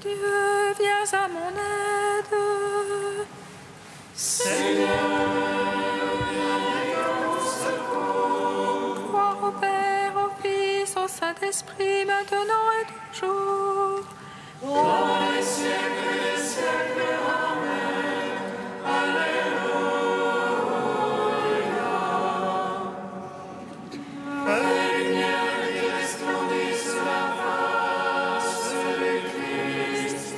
Dieu, viens à mon aide. Seigneur, viens à mon secours. Gloire au Père, au Fils, au Saint-Esprit, maintenant et toujours. Dans les siècles des siècles, Amen. Alléluia. Fais lumière qui resplendisse la face du Christ.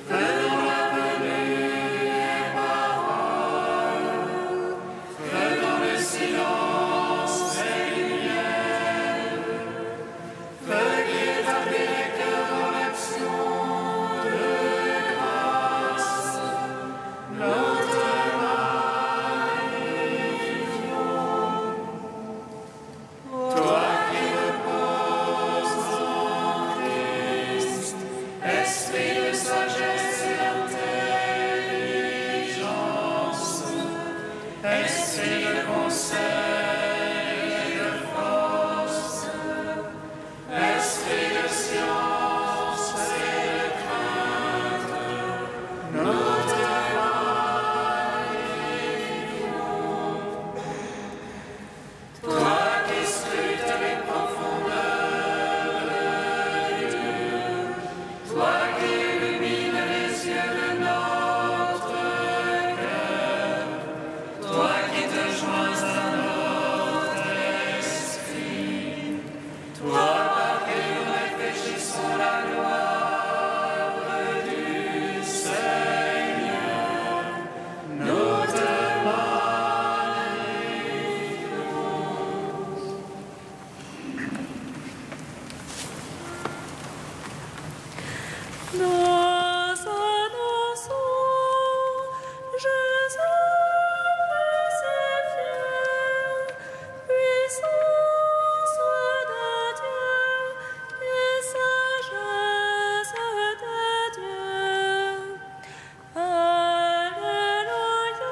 Faisons la venue des paroles. Faisons le silence des lumières. Fais qui établit les cœurs dans l'action de grâce. Notre Toi qui reposes en Christ, esprit de sagesse et d'intelligence, esprit de conseil et de force, esprit de science et de crainte, nous te magnifions. Toi qui scrutes les profondeurs de Dieu, toi qui illumines les yeux de notre cœur, toi qui te joins à notre esprit, toi par qui nous réfléchissons la gloire du Seigneur, nous te Nous annonçons Jésus crucifié, puissance de Dieu et sagesse de Dieu. Alléluia,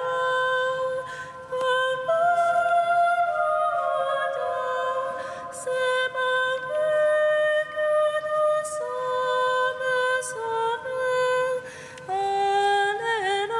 Alléluia, c'est par lui que nous sommes sauvés. Alléluia,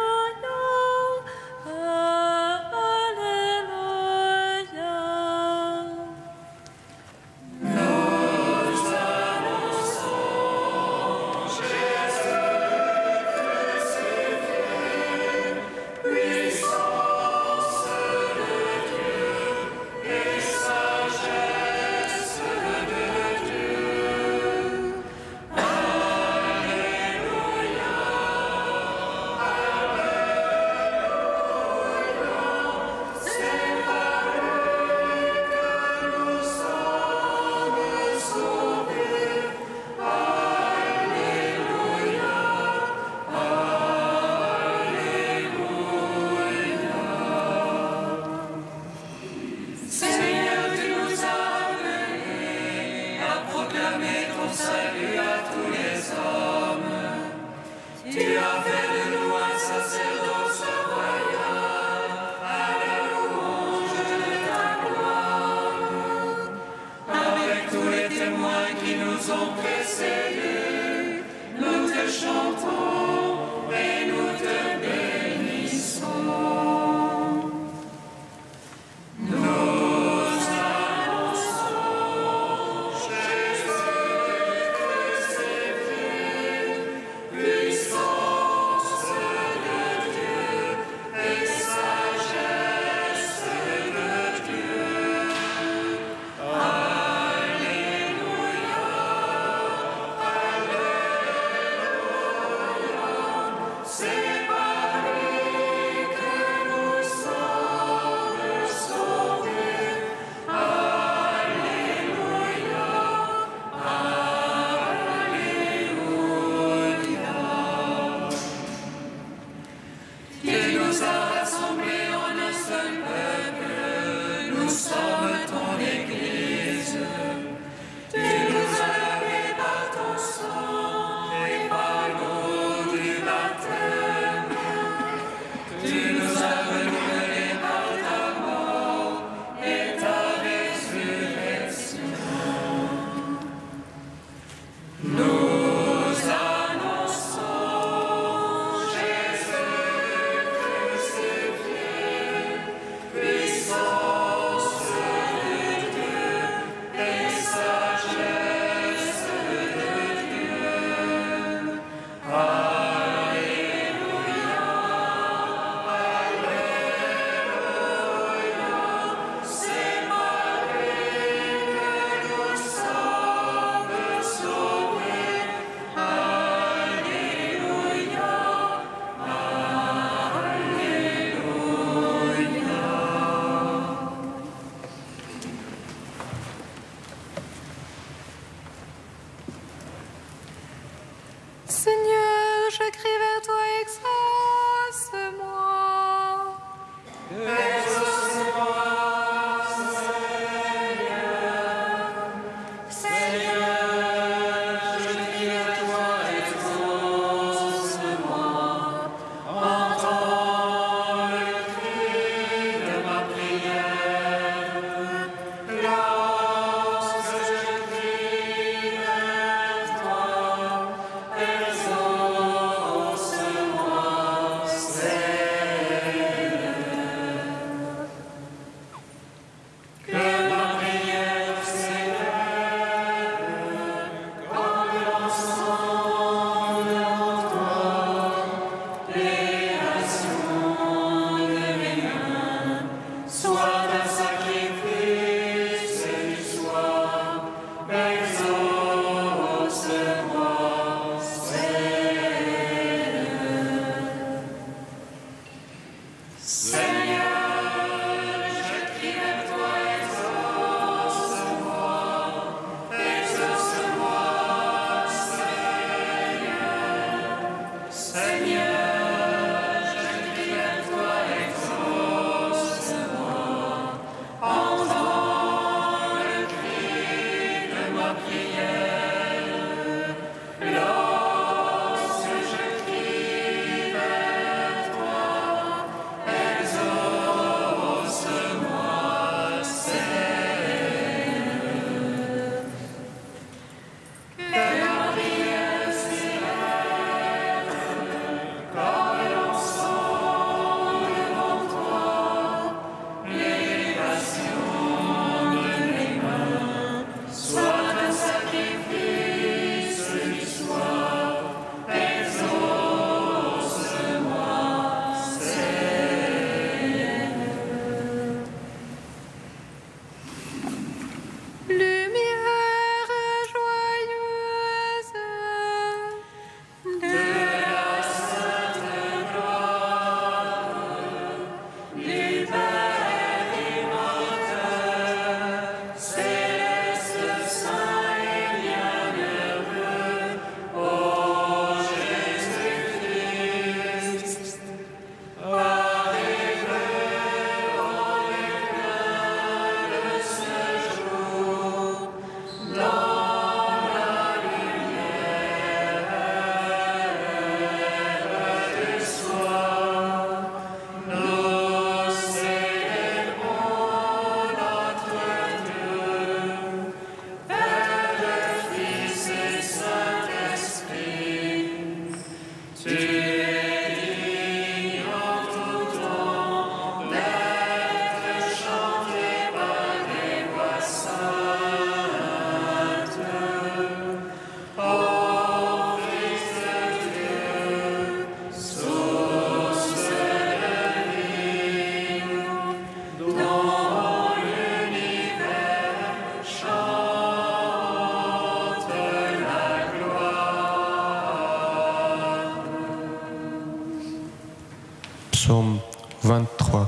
Psaume 23.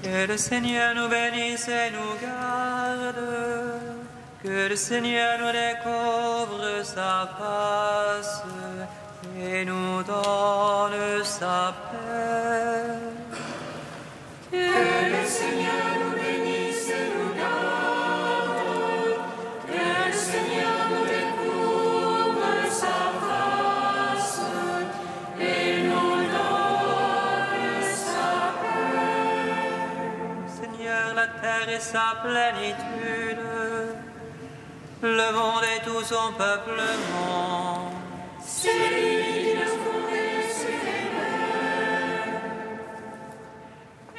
Que le Seigneur nous bénisse et nous garde, que le Seigneur nous découvre sa face et nous donne sa paix. Que le Seigneur nous bénisse et nous garde, que le Seigneur nous découvre sa face et nous donne sa paix. Seigneur, la terre et sa plénitude, le monde et tout son peuplement. C'est lui qui a fondé sur les mers,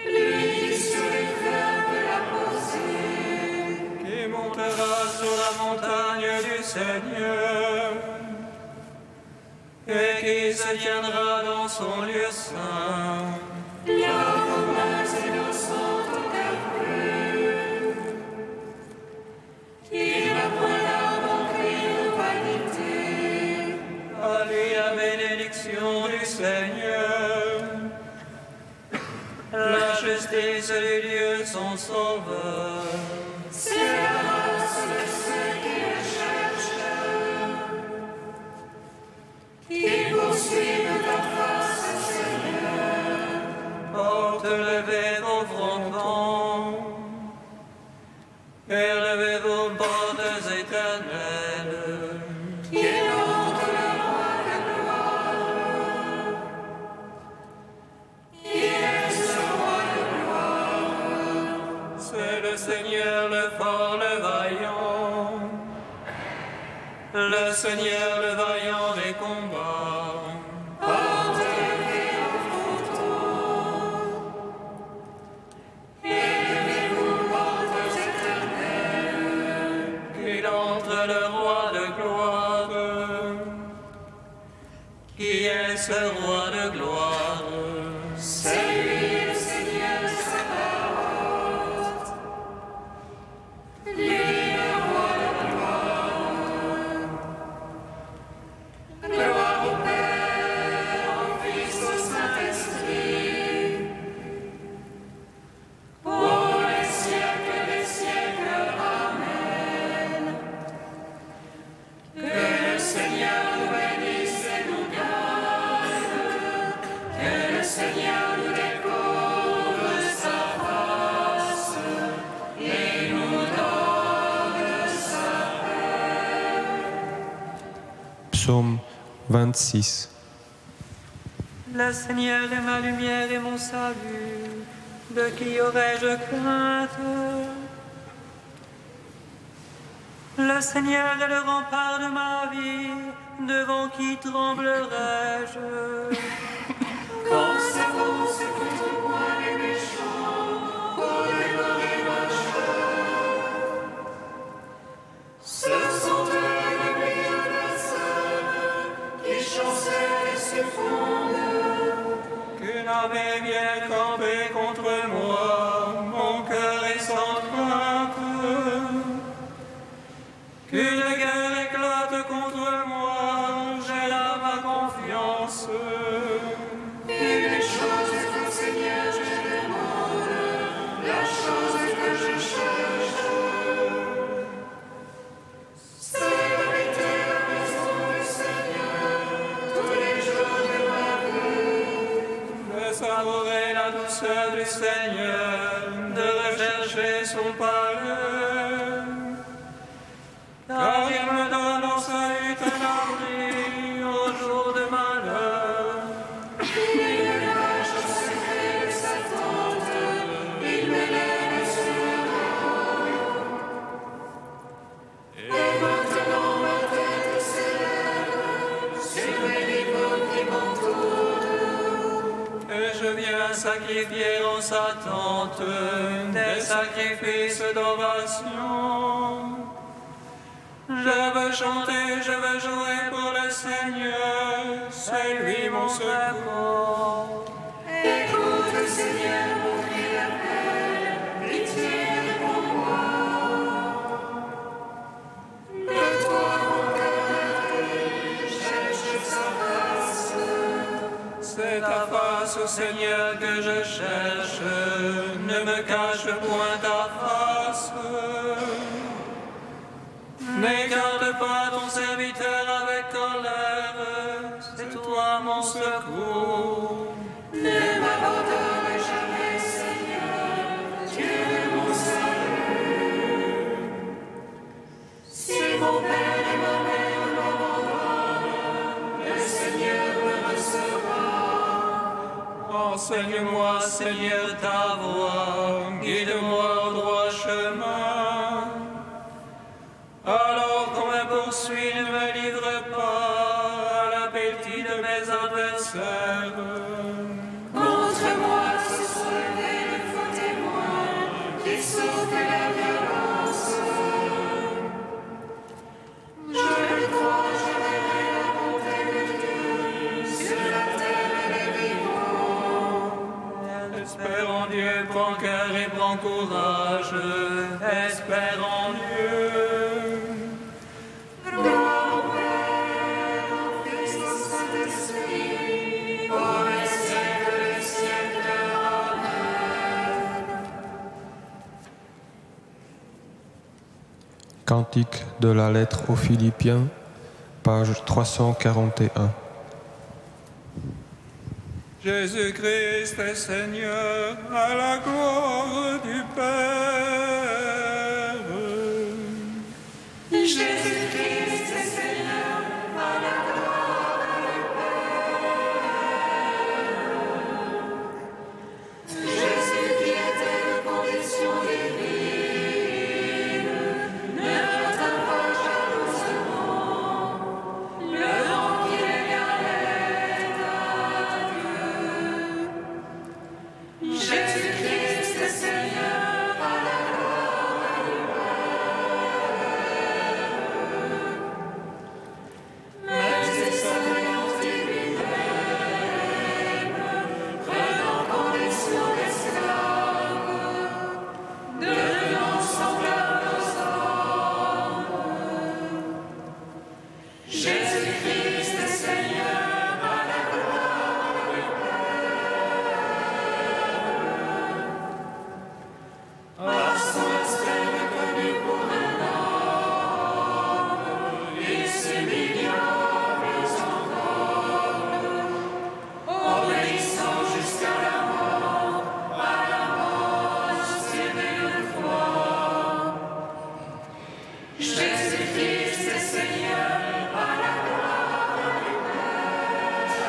lui qui sur les fleuves l'a posé, Qui montera sur la montagne du Seigneur et qui se tiendra dans son lieu saint. là vos mains innocentes au cœur pur, il n'a point d'âme en crime ou vanité. À lui la bénédiction du Seigneur, la justice du Dieu son sauveur. C'est la race de ceux qui le cherchent, qui poursuivent ta face, Seigneur. levez vos frontons, élevez vos portes éternelles. Qu'il entre le roi de gloire. Qui est ce roi de gloire? C'est le Seigneur, le fort, le vaillant, le Seigneur, le vaillant des combats. Portez vos frontons. Élevez-vous, portes éternelles. Qu'il entre le roi de gloire. Qui est ce roi de gloire? C'est lui le Seigneur Sabaoth. Lui le roi de gloire. Gloire au Père, au Fils, au Saint-Esprit. Pour les siècles des siècles. Amen. Que le Seigneur nous bénisse et nous garde. Que le Seigneur nous découvre sa face et nous donne sa paix. Psaume 26. Le Seigneur est ma lumière et mon salut. De qui aurais-je crainte? Le Seigneur est le rempart de ma vie. Devant qui tremblerais-je? Quand s'avancent contre moi les méchants pour dévorer ma chair, ce sont eux mes adversaires qui chancellent et se fondent. Qu'une armée vienne camper contre moi. Mon cœur est sans crainte. Qu'une guerre éclate contre moi. J'ai là ma confiance. Une chose que Seigneur je demande, la chose que je cherche, c'est d'habiter la maison du Seigneur tous les jours de ma vie. De savourer la douceur du Seigneur, de rechercher son palais. Car il me donne en salut un abri au jour de malheur. Il me cache au secret de sa tente, il me lève sur le rang. Et maintenant ma tête s'élève sur les niveaux qui m'entourent. Et je viens sacrifier en sa tente des sacrifices d'ovation. Je veux chanter, je veux jouer pour le Seigneur, c'est lui mon secours. Écoute, Seigneur, mon cri d'appel, pitié, réponds-moi. De toi, mon cœur, cherche sa face. C'est ta face, ô Seigneur, que je cherche, ne me cache point ta face. N'écarte pas ton serviteur avec colère, c'est toi mon secours. Ne m'abandonne jamais, Seigneur, tu es mon salut. Si mon père et ma mère m'abandonnent, le Seigneur me recevra. Enseigne-moi, Seigneur, ta voie, guide-moi au droit chemin. Alors qu'on me poursuit, ne me livre pas à l'appétit de mes adversaires. Contre moi se sont levés de faux témoins qui soufflent la violence. Je le crois, je verrai la bonté de Dieu sur la terre et les vivants. Espère en Dieu, prends cœur et prends courage. Espère en Dieu. Gloire au Père, au Fils, au Saint-Esprit, pour les siècles des siècles. Amen. Cantique de la lettre aux Philippiens, page 341. Jésus-Christ est Seigneur, à la gloire du Père. Jésus-Christ est Seigneur, à la gloire du Père. Jésus qui était de condition divine, ne retint pas jalousement le rang qu'il égalait à Dieu. Jésus-Christ est Seigneur, à la gloire du Père. Même ses semblances divinaires, prenant condition d'esclave, devenant semblable aux hommes. Jésus-Christ est Seigneur, à la gloire du Père. Par son aspect reconnu pour un homme, il s'humilia plus encore, obéissant jusqu'à la mort sur une croix. Jésus-Christ est Seigneur, à la gloire du Père.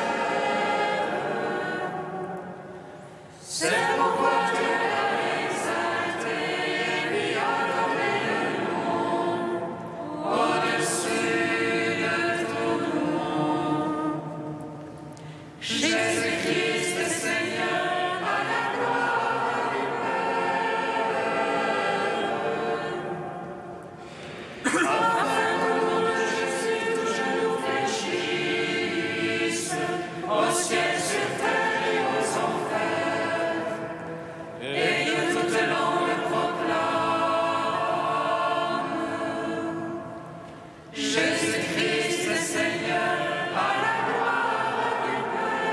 C'est pourquoi Dieu l'a exalté et lui a donné le nom au-dessus de tout nom. Jésus-Christ est Seigneur, à la gloire du Père. Afin qu'au nom de Jésus tout genou fléchisse, au ciel, sur terre et aux enfers, et que toute langue proclame: Jésus-Christ est Seigneur, à la gloire du Père.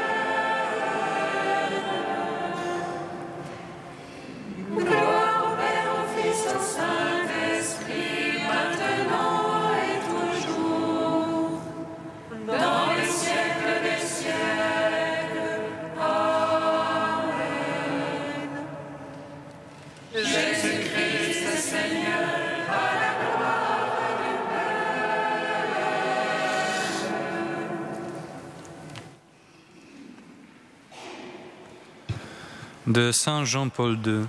Gloire au Père, au Fils, au Saint-Esprit, maintenant et toujours, dans les siècles des siècles. Amen. Jésus-Christ est Seigneur, à la gloire du De Saint Jean-Paul II.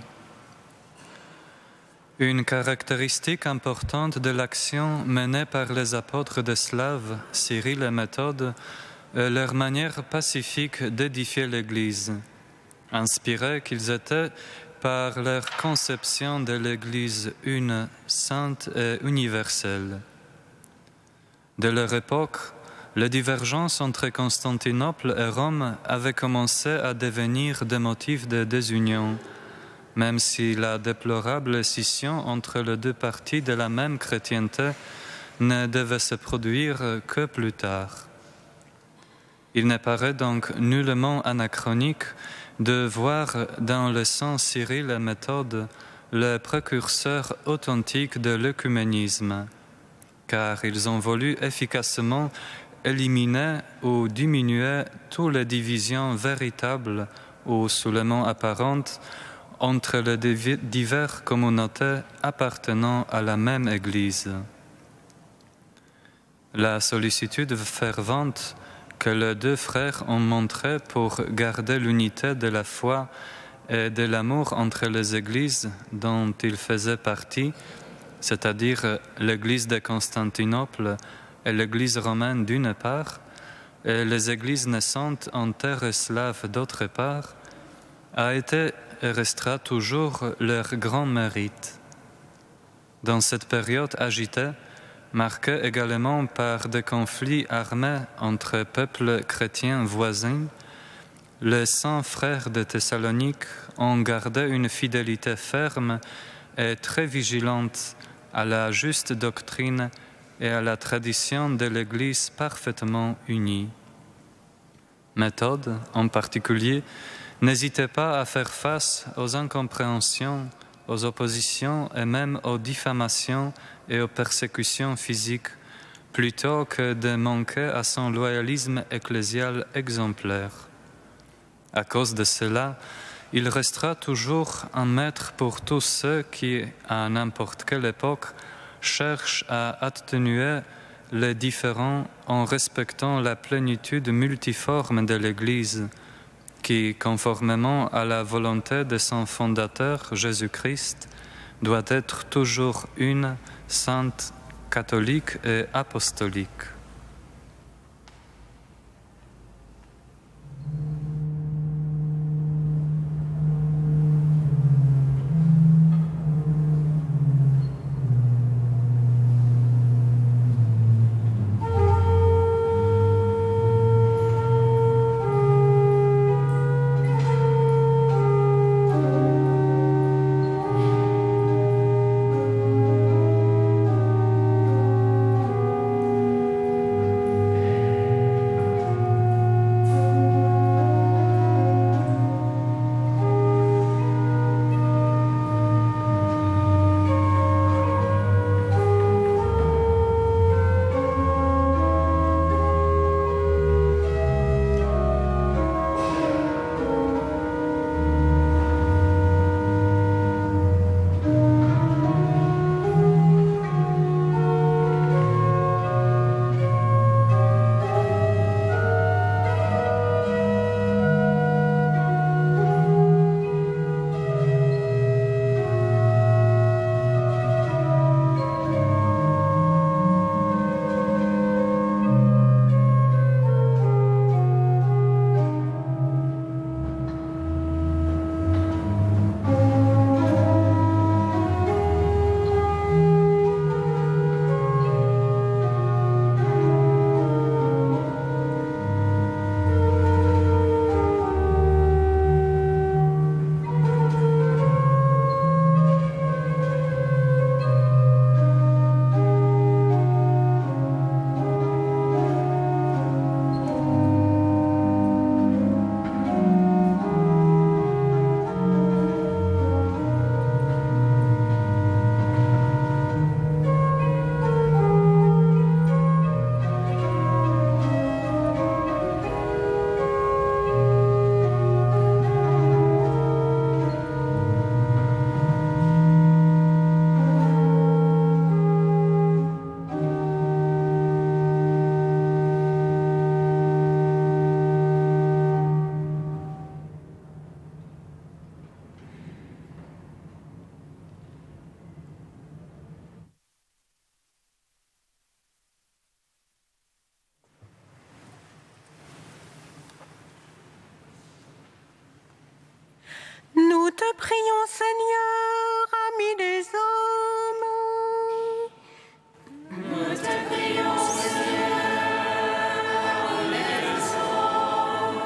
Une caractéristique importante de l'action menée par les apôtres de Slave, Cyril et Méthode, est leur manière pacifique d'édifier l'Église, inspirés qu'ils étaient par leur conception de l'Église une, sainte et universelle. De leur époque, les divergences entre Constantinople et Rome avaient commencé à devenir des motifs de désunion, même si la déplorable scission entre les deux parties de la même chrétienté ne devait se produire que plus tard. Il ne paraît donc nullement anachronique de voir dans le sang Cyril et Méthode le précurseur authentique de l'œcuménisme, car ils ont voulu efficacement éliminer ou diminuer toutes les divisions véritables ou seulement apparentes entre les diverses communautés appartenant à la même Église. La sollicitude fervente que les deux frères ont montrée pour garder l'unité de la foi et de l'amour entre les églises dont ils faisaient partie, c'est-à-dire l'Église de Constantinople et l'Église romaine d'une part, et les églises naissantes en terre slave d'autre part, a été et restera toujours leur grand mérite. Dans cette période agitée, marquée également par des conflits armés entre peuples chrétiens voisins, les saints frères de Thessalonique ont gardé une fidélité ferme et très vigilante à la juste doctrine et à la tradition de l'Église parfaitement unie. Méthode, en particulier, n'hésitait pas à faire face aux incompréhensions, aux oppositions et même aux diffamations et aux persécutions physiques, plutôt que de manquer à son loyalisme ecclésial exemplaire. À cause de cela, il restera toujours un maître pour tous ceux qui, à n'importe quelle époque, cherchent à atténuer les différends en respectant la plénitude multiforme de l'Église, qui, conformément à la volonté de son fondateur, Jésus-Christ, doit être toujours une, sainte, catholique et apostolique. Nous te prions, Seigneur, ami des hommes. Nous te prions, Seigneur, ami des hommes.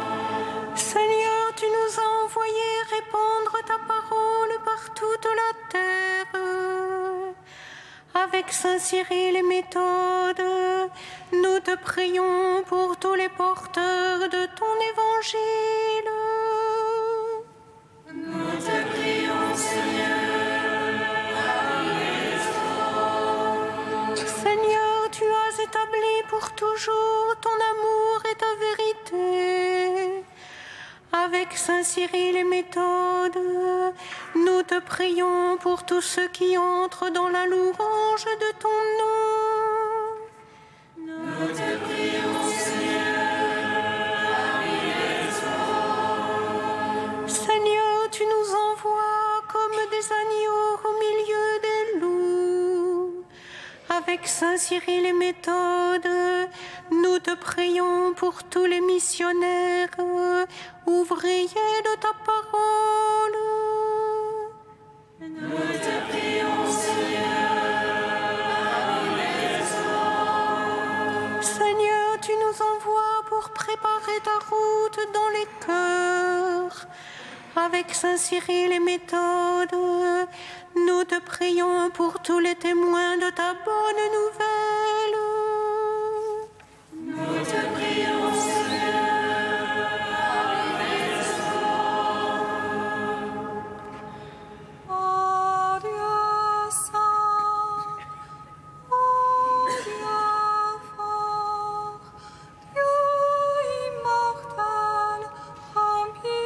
Seigneur, tu nous as envoyé répandre ta parole par toute la terre. Avec Saint Cyril et Méthode, nous te prions pour tous les porteurs de ton évangile. Nous te prions, Seigneur, ami des hommes. Seigneur, tu as établi pour toujours ton amour et ta vérité. Avec Saint Cyril et Méthode, nous te prions pour tous ceux qui entrent dans la louange de ton nom. Nous te prions, Seigneur, ami des hommes. Seigneur, tu nous envoies comme des agneaux au milieu des loups. Avec Saint Cyril et Méthode, nous te prions pour tous les missionnaires, ouvriers de ta parole. Nous te prions, Seigneur, ami des hommes. Seigneur, tu nous envoies pour préparer ta route dans les cœurs. Avec Saint Cyril et Méthode, nous te prions pour tous les témoins de ta bonne nouvelle. Nous te prions, Seigneur, ami des hommes. Oh Dieu saint, oh Dieu fort, Dieu immortel, rempli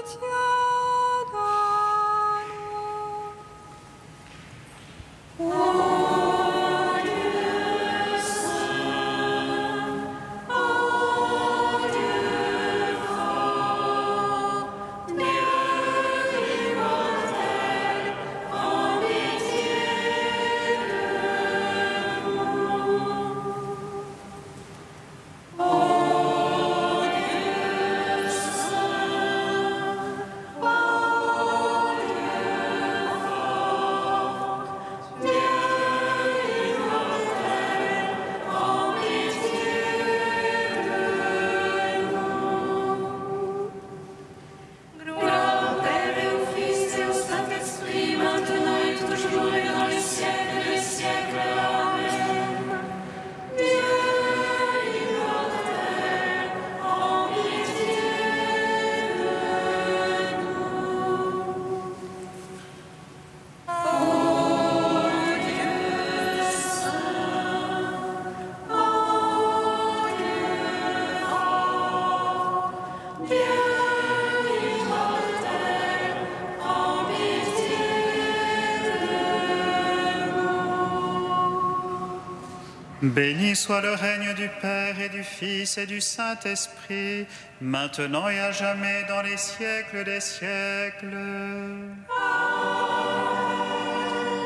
Béni soit le règne du Père et du Fils et du Saint-Esprit, maintenant et à jamais dans les siècles des siècles.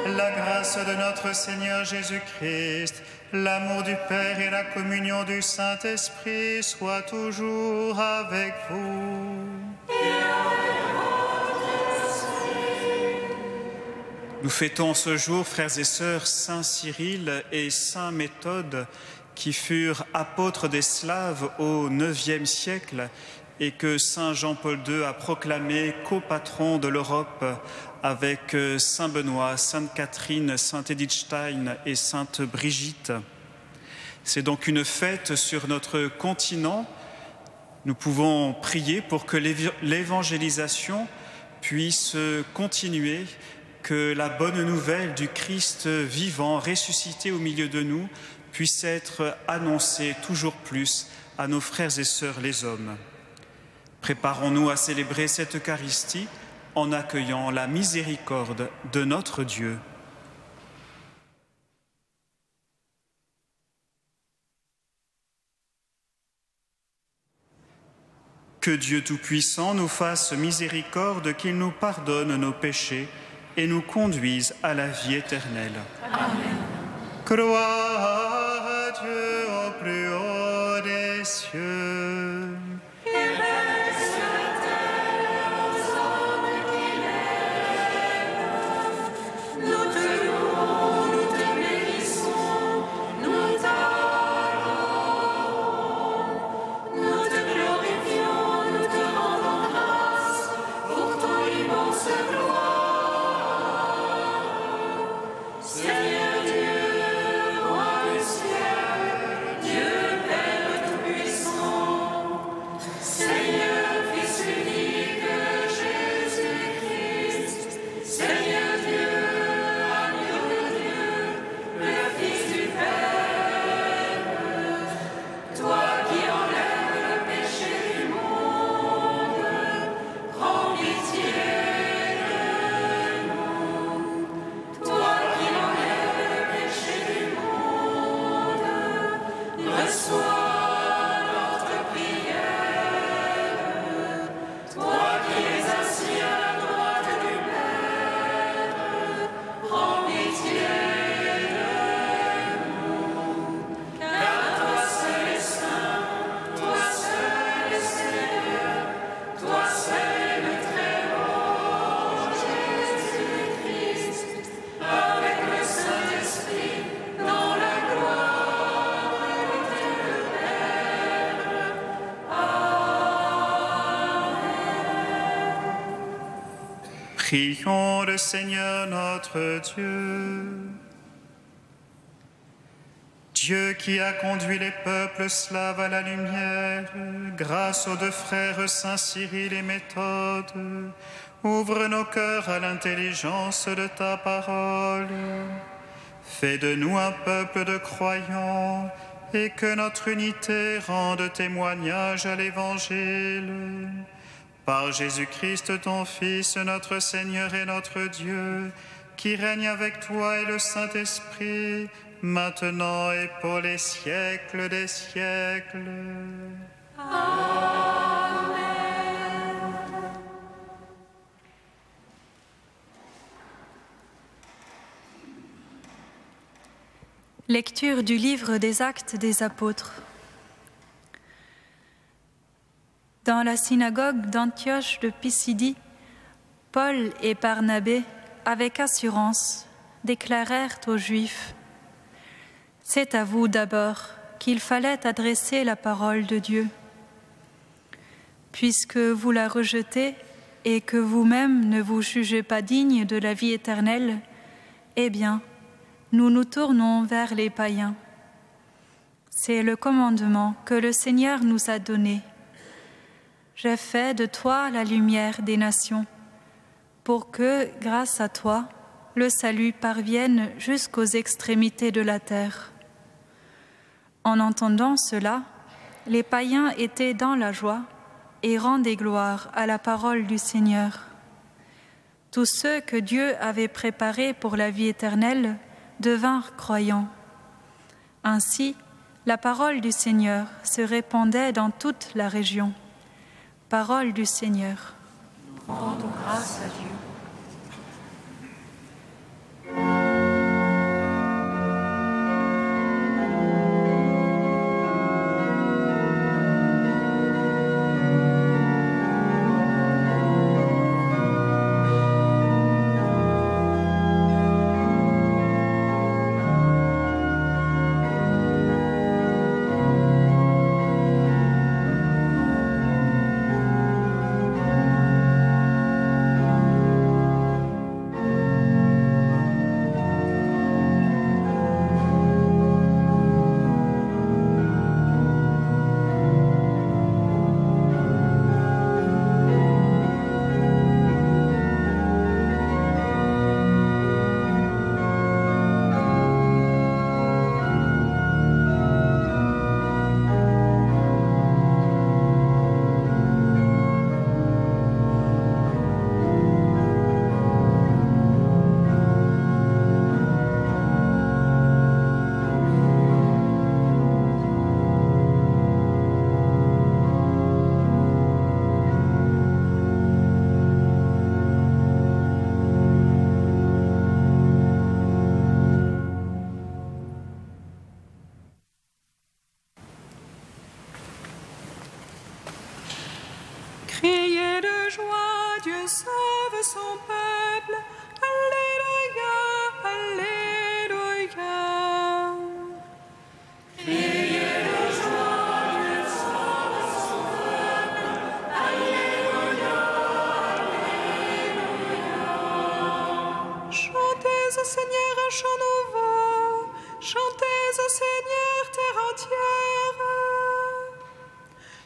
La grâce de notre Seigneur Jésus-Christ, l'amour du Père et la communion du Saint-Esprit soient toujours avec vous. Nous fêtons ce jour, frères et sœurs, Saint Cyril et Saint Méthode, qui furent apôtres des Slaves au IXe siècle et que Saint Jean-Paul II a proclamé copatron de l'Europe avec Saint Benoît, Sainte Catherine, Saint Edith Stein et Sainte Brigitte. C'est donc une fête sur notre continent. Nous pouvons prier pour que l'évangélisation puisse continuer, que la bonne nouvelle du Christ vivant, ressuscité au milieu de nous, puisse être annoncée toujours plus à nos frères et sœurs les hommes. Préparons-nous à célébrer cette Eucharistie en accueillant la miséricorde de notre Dieu. Que Dieu Tout-Puissant nous fasse miséricorde, qu'il nous pardonne nos péchés et nous conduise à la vie éternelle. Amen. Gloire à Dieu au plus haut des cieux. Et paix sur la terre aux hommes qu'il aime. Nous te louons, nous te bénissons, nous t'adorons, nous te glorifions, nous te rendons grâce pour ton immense gloire. Seigneur Dieu, roi du ciel, Dieu Père Tout-Puissant, Seigneur Fils unique Jésus-Christ, Seigneur Dieu, agneau de Dieu, le Fils du Père, toi qui enlèves le péché du monde, prends pitié de nous. Toi qui enlèves le péché du monde, reçois notre prière. Toi qui es assis à la droite du Père, prends pitié de nous. Car toi seul est saint, toi seul est Seigneur, toi seul est le Très-Haut, Jésus-Christ, avec le Saint-Esprit, dans la gloire de Dieu le Père. Prions le Seigneur notre Dieu. Dieu qui a conduit les peuples slaves à la lumière, grâce aux deux frères Saint Cyril et Méthode, ouvre nos cœurs à l'intelligence de ta parole. Fais de nous un peuple de croyants et que notre unité rende témoignage à l'Évangile. Par Jésus-Christ, ton Fils, notre Seigneur et notre Dieu, qui règne avec toi et le Saint-Esprit, maintenant et pour les siècles des siècles. Lecture du livre des Actes des Apôtres. Dans la synagogue d'Antioche de Pisidie, Paul et Barnabé, avec assurance, déclarèrent aux Juifs : « C'est à vous d'abord qu'il fallait adresser la parole de Dieu. Puisque vous la rejetez et que vous-même ne vous jugez pas digne de la vie éternelle, eh bien, nous nous tournons vers les païens. C'est le commandement que le Seigneur nous a donné. J'ai fait de toi la lumière des nations, pour que, grâce à toi, le salut parvienne jusqu'aux extrémités de la terre. » En entendant cela, les païens étaient dans la joie et rendaient gloire à la parole du Seigneur. Tous ceux que Dieu avait préparés pour la vie éternelle devinrent croyants. Ainsi, la parole du Seigneur se répandait dans toute la région. Parole du Seigneur. Rendons grâce à Dieu. Criez de joie, Dieu sauve son peuple. Alléluia, Alléluia. Criez de joie, Dieu sauve son peuple. Alléluia, Alléluia. Chantez au Seigneur un chant nouveau. Chantez au Seigneur terre entière.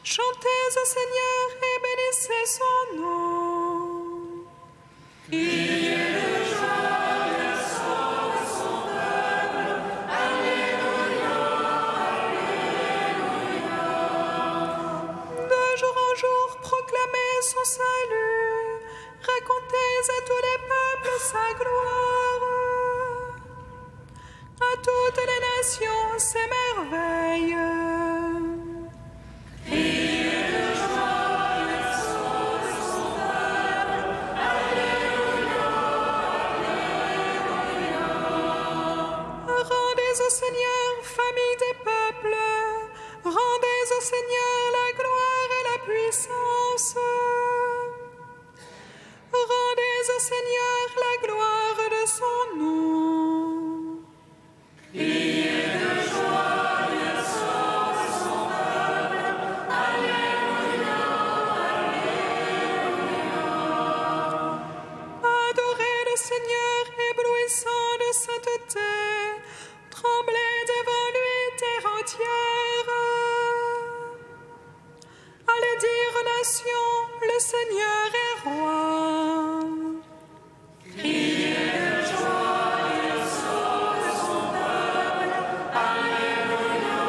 Chantez au Seigneur et bénissez son nom. Criez de joie, Dieu sauve son peuple. Alléluia, Alléluia. De jour en jour, proclamez son salut. Racontez à tous les peuples sa gloire. À toutes les nations ses merveilles. Rendez au Seigneur, famille des peuples, rendez au Seigneur la gloire et la puissance. Rendez au Seigneur la gloire de son nom. Criez de joie, Dieu sauve son peuple. Alléluia, Alléluia. Adorez le Seigneur, éblouissant de sainteté. Tremblez devant lui, terre entière. Allez dire aux nations, le Seigneur est roi. Criez de joie, Dieu sauve son peuple. Alléluia,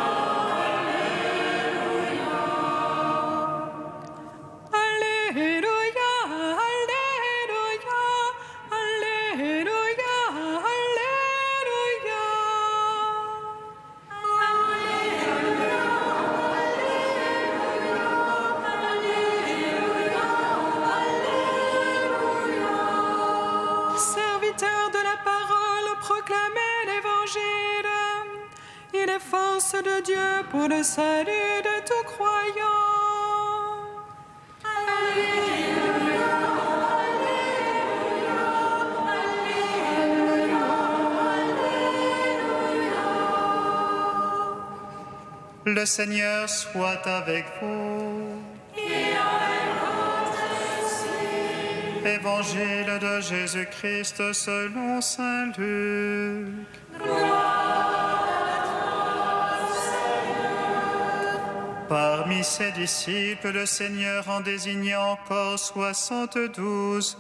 Alléluia. Alléluia, Alléluia, Alléluia, Alléluia. Serviteurs de la parole, proclamez l'Évangile. Il est force de Dieu pour le salut de tout croyant. Le Seigneur soit avec vous. Et avec votre esprit. Évangile de Jésus-Christ selon saint Luc. Parmi ses disciples, le Seigneur en désigna encore 72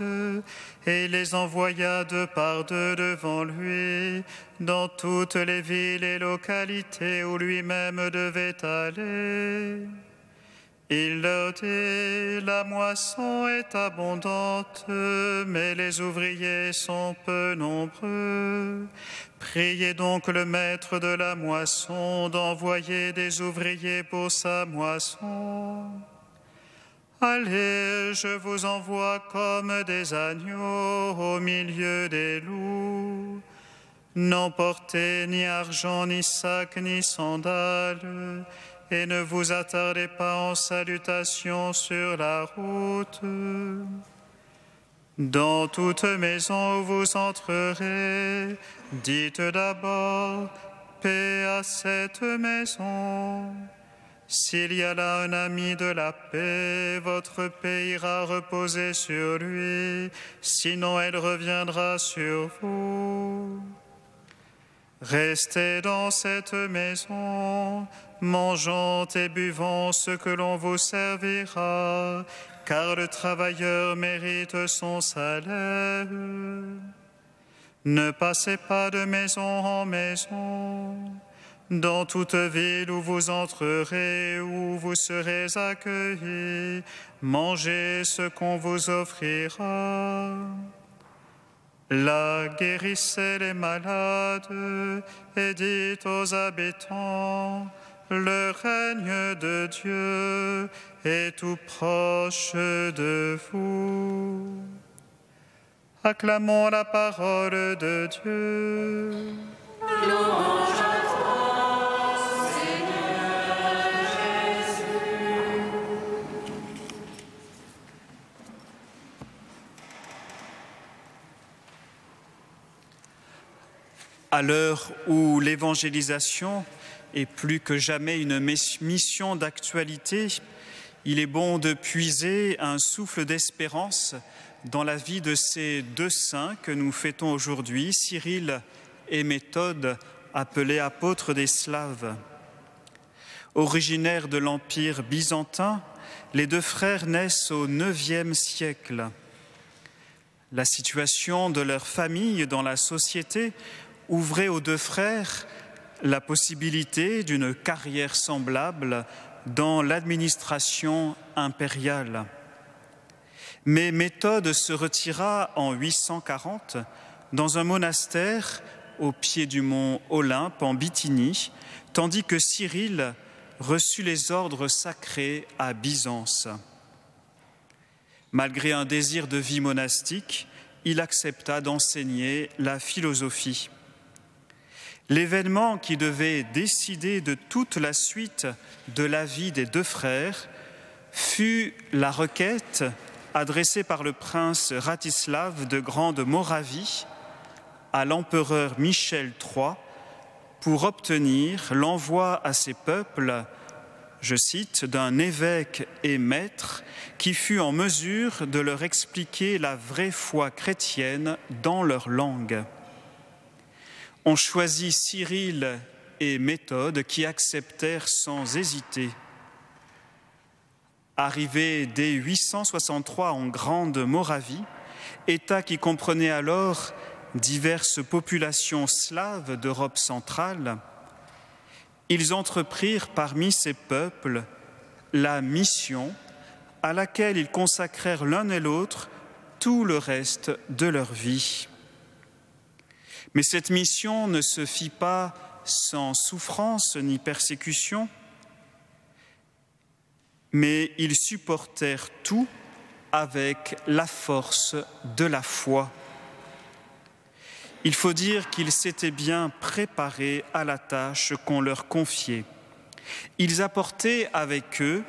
et les envoya deux par deux devant lui dans toutes les villes et localités où lui-même devait aller. Il leur dit, la moisson est abondante, mais les ouvriers sont peu nombreux. Priez donc le maître de la moisson d'envoyer des ouvriers pour sa moisson. Allez, je vous envoie comme des agneaux au milieu des loups. N'emportez ni argent, ni sac, ni sandales, et ne vous attardez pas en salutation sur la route. Dans toute maison où vous entrerez, dites d'abord paix à cette maison. S'il y a là un ami de la paix, votre paix ira reposer sur lui, sinon elle reviendra sur vous. Restez dans cette maison, mangeant et buvant ce que l'on vous servira, car le travailleur mérite son salaire. Ne passez pas de maison en maison. Dans toute ville où vous entrerez, où vous serez accueillis, mangez ce qu'on vous offrira. Là, guérissez les malades et dites aux habitants, le règne de Dieu est tout proche de vous. Acclamons la parole de Dieu. Louange à toi, Seigneur Jésus. À l'heure où l'évangélisation est plus que jamais une mission d'actualité, il est bon de puiser un souffle d'espérance dans la vie de ces deux saints que nous fêtons aujourd'hui, Cyril et Méthode, appelés apôtres des Slaves. Originaires de l'Empire byzantin, les deux frères naissent au IXe siècle. La situation de leur famille dans la société ouvrait aux deux frères la possibilité d'une carrière semblable dans l'administration impériale. Mais Méthode se retira en 840 dans un monastère au pied du mont Olympe en Bithynie, tandis que Cyril reçut les ordres sacrés à Byzance. Malgré un désir de vie monastique, il accepta d'enseigner la philosophie. L'événement qui devait décider de toute la suite de la vie des deux frères fut la requête adressée par le prince Ratislav de Grande-Moravie à l'empereur Michel III pour obtenir l'envoi à ses peuples, je cite, d'un évêque et maître qui fut en mesure de leur expliquer la vraie foi chrétienne dans leur langue. On choisit Cyril et Méthode qui acceptèrent sans hésiter. Arrivés dès 863 en Grande-Moravie, État qui comprenait alors diverses populations slaves d'Europe centrale, ils entreprirent parmi ces peuples la mission à laquelle ils consacrèrent l'un et l'autre tout le reste de leur vie. Mais cette mission ne se fit pas sans souffrance ni persécution, mais ils supportèrent tout avec la force de la foi. Il faut dire qu'ils s'étaient bien préparés à la tâche qu'on leur confiait. Ils apportaient avec eux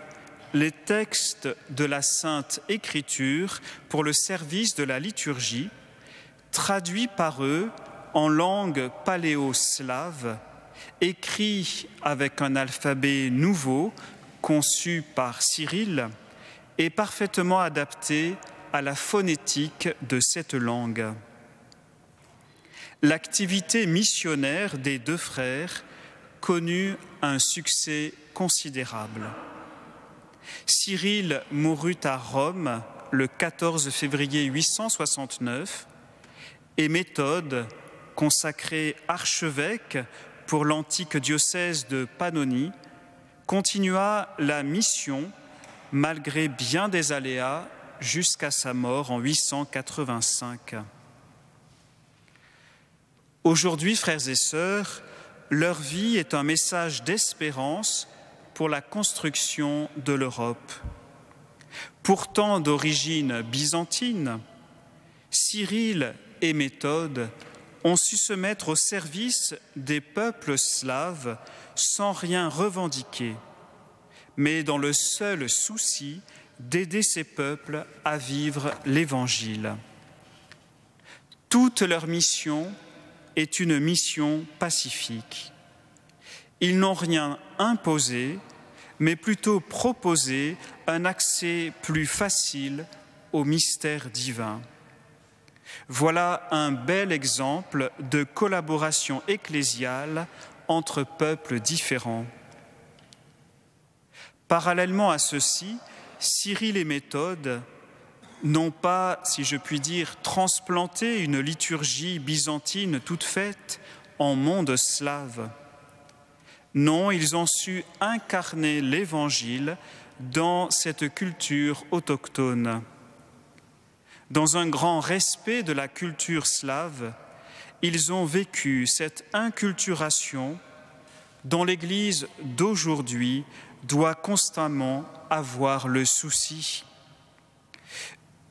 les textes de la Sainte Écriture pour le service de la liturgie, traduits par eux en langue paléo-slave, écrits avec un alphabet nouveau conçu par Cyril et parfaitement adapté à la phonétique de cette langue. L'activité missionnaire des deux frères connut un succès considérable. Cyril mourut à Rome le 14 février 869 et Méthode, consacré archevêque pour l'antique diocèse de Pannonie, continua la mission malgré bien des aléas, jusqu'à sa mort en 885. Aujourd'hui, frères et sœurs, leur vie est un message d'espérance pour la construction de l'Europe. Pourtant d'origine byzantine, Cyril et Méthode ont su se mettre au service des peuples slaves sans rien revendiquer, mais dans le seul souci d'aider ces peuples à vivre l'Évangile. Toute leur mission est une mission pacifique. Ils n'ont rien imposé, mais plutôt proposé un accès plus facile au mystère divin. Voilà un bel exemple de collaboration ecclésiale entre peuples différents. Parallèlement à ceci, Cyril et Méthode n'ont pas, si je puis dire, transplanté une liturgie byzantine toute faite en monde slave. Non, ils ont su incarner l'Évangile dans cette culture autochtone. Dans un grand respect de la culture slave, ils ont vécu cette inculturation dont l'Église d'aujourd'hui doit constamment avoir le souci.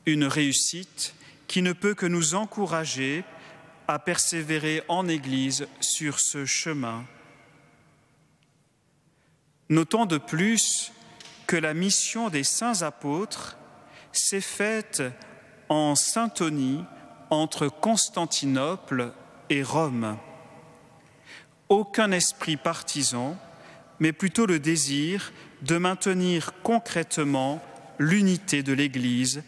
Une réussite qui ne peut que nous encourager à persévérer en Église sur ce chemin. Notons de plus que la mission des saints apôtres s'est faite en syntonie entre Constantinople et Rome. Aucun esprit partisan, mais plutôt le désir de maintenir concrètement l'unité de l'Église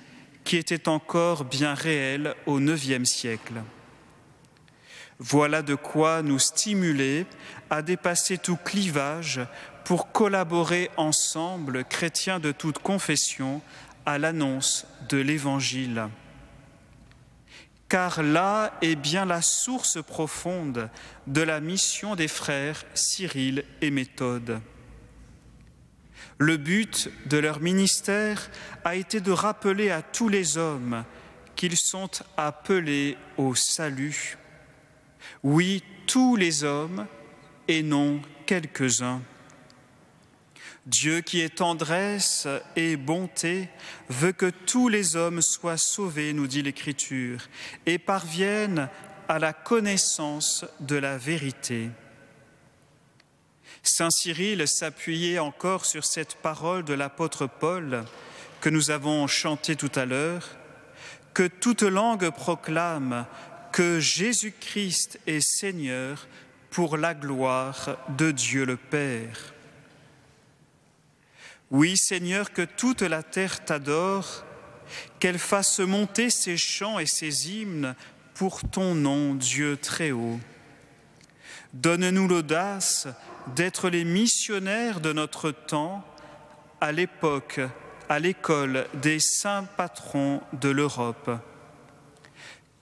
qui était encore bien réelle au IXe siècle. Voilà de quoi nous stimuler à dépasser tout clivage pour collaborer ensemble, chrétiens de toute confession, à l'annonce de l'Évangile. Car là est bien la source profonde de la mission des frères Cyril et Méthode. Le but de leur ministère a été de rappeler à tous les hommes qu'ils sont appelés au salut. Oui, tous les hommes et non quelques-uns. Dieu qui est tendresse et bonté veut que tous les hommes soient sauvés, nous dit l'Écriture, et parviennent à la connaissance de la vérité. Saint Cyril s'appuyait encore sur cette parole de l'apôtre Paul que nous avons chantée tout à l'heure, que toute langue proclame que Jésus-Christ est Seigneur pour la gloire de Dieu le Père. Oui, Seigneur, que toute la terre t'adore, qu'elle fasse monter ses chants et ses hymnes pour ton nom, Dieu très haut. Donne-nous l'audace d'être les missionnaires de notre temps à l'époque, à l'école des saints patrons de l'Europe.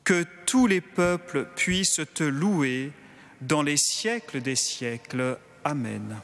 Que tous les peuples puissent te louer dans les siècles des siècles. Amen.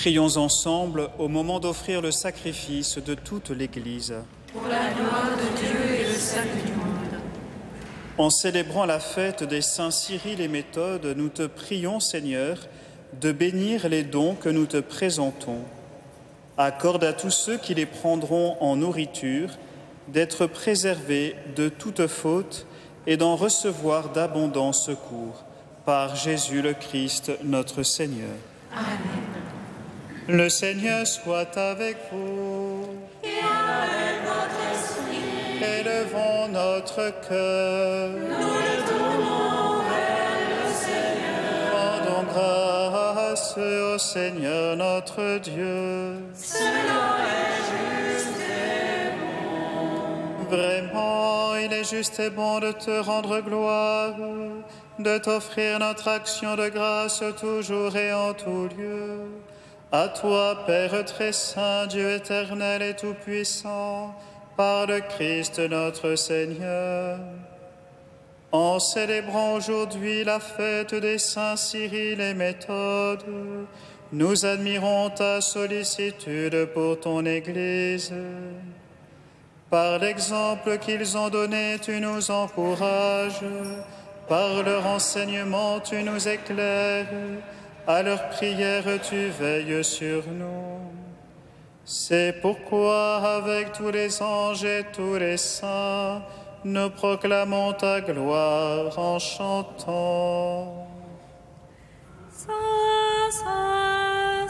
Prions ensemble au moment d'offrir le sacrifice de toute l'Église. Pour la gloire de Dieu et le salut du monde. En célébrant la fête des saints Cyril et Méthode, nous te prions, Seigneur, de bénir les dons que nous te présentons. Accorde à tous ceux qui les prendront en nourriture d'être préservés de toute faute et d'en recevoir d'abondants secours. Par Jésus le Christ, notre Seigneur. Amen. Le Seigneur soit avec vous. Et avec votre esprit, Élevons notre cœur. nous le tournons vers le Seigneur. Rendons grâce au Seigneur notre Dieu. Cela est juste et bon. Vraiment, il est juste et bon de te rendre gloire, de t'offrir notre action de grâce toujours et en tout lieu. À toi, Père très saint, Dieu éternel et tout-puissant, par le Christ notre Seigneur. En célébrant aujourd'hui la fête des saints Cyril et Méthode, nous admirons ta sollicitude pour ton Église. Par l'exemple qu'ils ont donné, tu nous encourages. Par leur enseignement, tu nous éclaires. À leur prière, tu veilles sur nous. C'est pourquoi, avec tous les anges et tous les saints, nous proclamons ta gloire en chantant. Saint, Saint,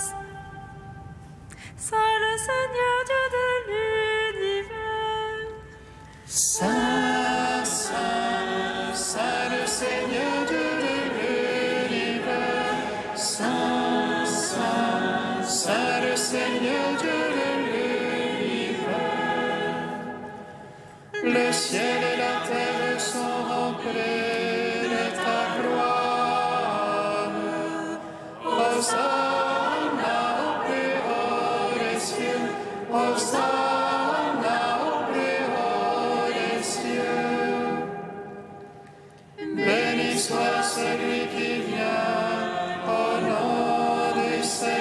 Saint le Seigneur Dieu de l'univers. Saint, Saint, Saint le Seigneur Dieu de l'univers. Saint, Saint, Saint le Seigneur Dieu de l'univers. Le ciel et la terre sont remplis de ta gloire. Hosanna au plus haut des cieux. Hosanna au plus haut des cieux. Béni soit celui qui vient au nom du Seigneur.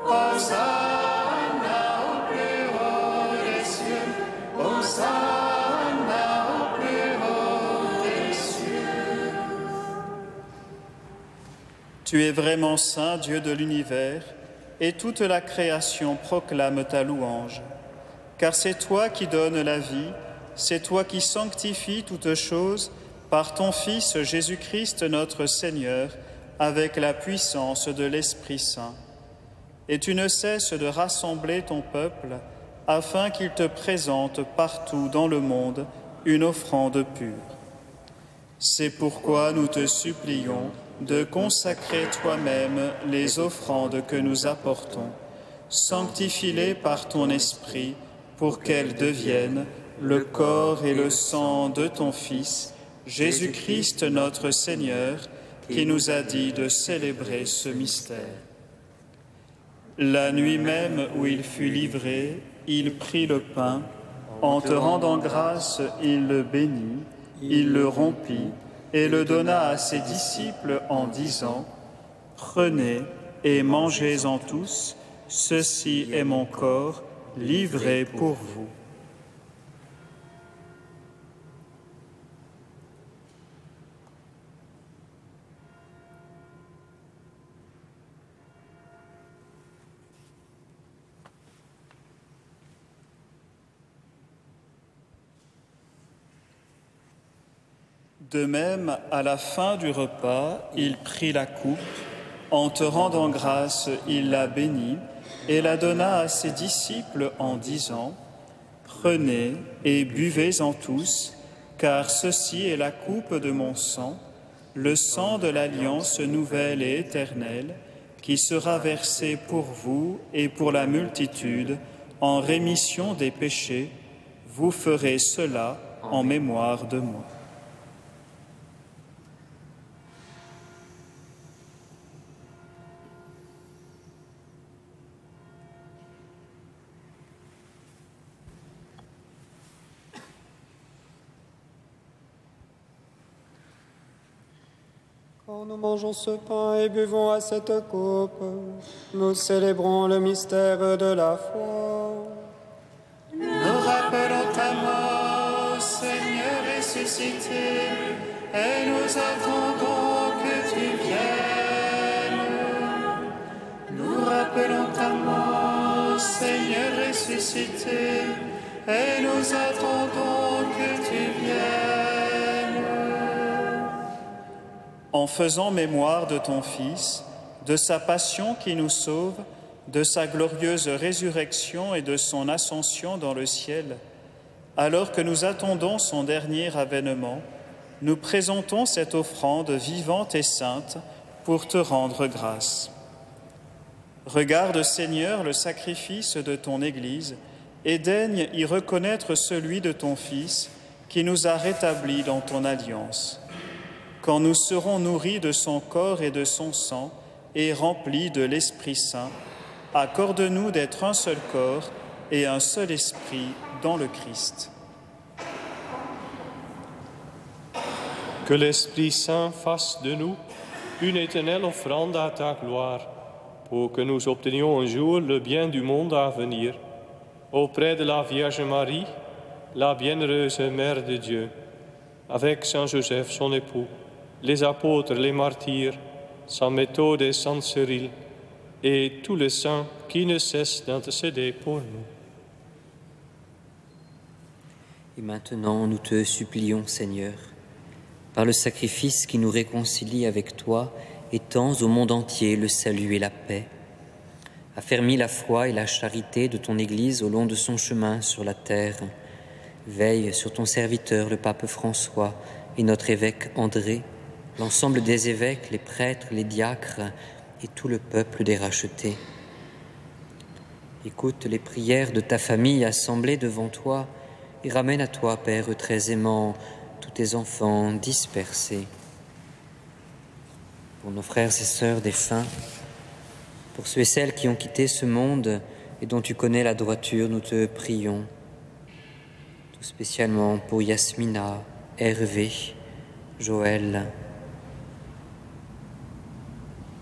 Hosanna au plus haut des cieux. Hosanna au plus haut des cieux. Tu es vraiment saint, Dieu de l'univers, et toute la création proclame ta louange. Car c'est toi qui donnes la vie, c'est toi qui sanctifies toutes choses par ton Fils Jésus-Christ notre Seigneur, avec la puissance de l'Esprit Saint. Et tu ne cesses de rassembler ton peuple, afin qu'il te présente partout dans le monde une offrande pure. C'est pourquoi nous te supplions de consacrer toi-même les offrandes que nous apportons. Sanctifie-les par ton Esprit pour qu'elles deviennent le corps et le sang de ton Fils, Jésus-Christ notre Seigneur, qui nous a dit de célébrer ce mystère. La nuit même où il fut livré, il prit le pain, en te rendant grâce, il le bénit, il le rompit et le donna à ses disciples en disant : « Prenez et mangez-en tous, ceci est mon corps livré pour vous. » De même, à la fin du repas, il prit la coupe, en te rendant grâce, il la bénit et la donna à ses disciples en disant : « Prenez et buvez-en tous, car ceci est la coupe de mon sang, le sang de l'alliance nouvelle et éternelle, qui sera versé pour vous et pour la multitude en rémission des péchés. Vous ferez cela en mémoire de moi. » Quand nous mangeons ce pain et buvons à cette coupe, nous célébrons le mystère de la foi. Nous rappelons ta mort, Seigneur ressuscité, et nous attendons que tu viennes. Nous rappelons ta mort, Seigneur ressuscité, et nous attendons que tu viennes. En faisant mémoire de ton Fils, de sa passion qui nous sauve, de sa glorieuse résurrection et de son ascension dans le ciel, alors que nous attendons son dernier avènement, nous présentons cette offrande vivante et sainte pour te rendre grâce. Regarde, Seigneur, le sacrifice de ton Église et daigne y reconnaître celui de ton Fils qui nous a rétablis dans ton alliance. Quand nous serons nourris de son corps et de son sang et remplis de l'Esprit Saint, accorde-nous d'être un seul corps et un seul esprit dans le Christ. Que l'Esprit Saint fasse de nous une éternelle offrande à ta gloire, pour que nous obtenions un jour le bien du monde à venir, auprès de la Vierge Marie, la bienheureuse Mère de Dieu, avec Saint Joseph, son époux, les apôtres, les martyrs, Saint Méthode et Saint Cyril, et tous les saints qui ne cessent d'intercéder pour nous. Et maintenant, nous te supplions, Seigneur, par le sacrifice qui nous réconcilie avec toi, étends au monde entier le salut et la paix. Affermis la foi et la charité de ton Église au long de son chemin sur la terre. Veille sur ton serviteur, le pape François, et notre évêque André, l'ensemble des évêques, les prêtres, les diacres, et tout le peuple des rachetés. Écoute les prières de ta famille assemblée devant toi et ramène à toi, Père très aimant, tous tes enfants dispersés. Pour nos frères et sœurs défunts, pour ceux et celles qui ont quitté ce monde et dont tu connais la droiture, nous te prions. Tout spécialement pour Yasmina, Hervé, Joël.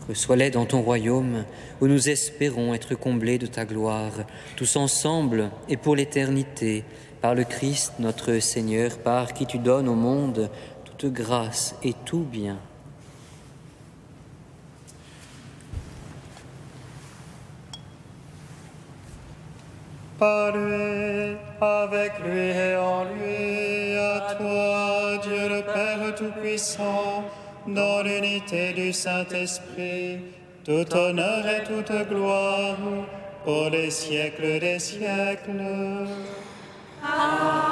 Reçois-les dans ton royaume, où nous espérons être comblés de ta gloire, tous ensemble et pour l'éternité, par le Christ notre Seigneur, par qui tu donnes au monde toute grâce et tout bien. Par lui, avec lui et en lui, à toi, Dieu le Père Tout-Puissant, dans l'unité du Saint-Esprit, tout honneur et toute gloire, pour les siècles des siècles. Amen.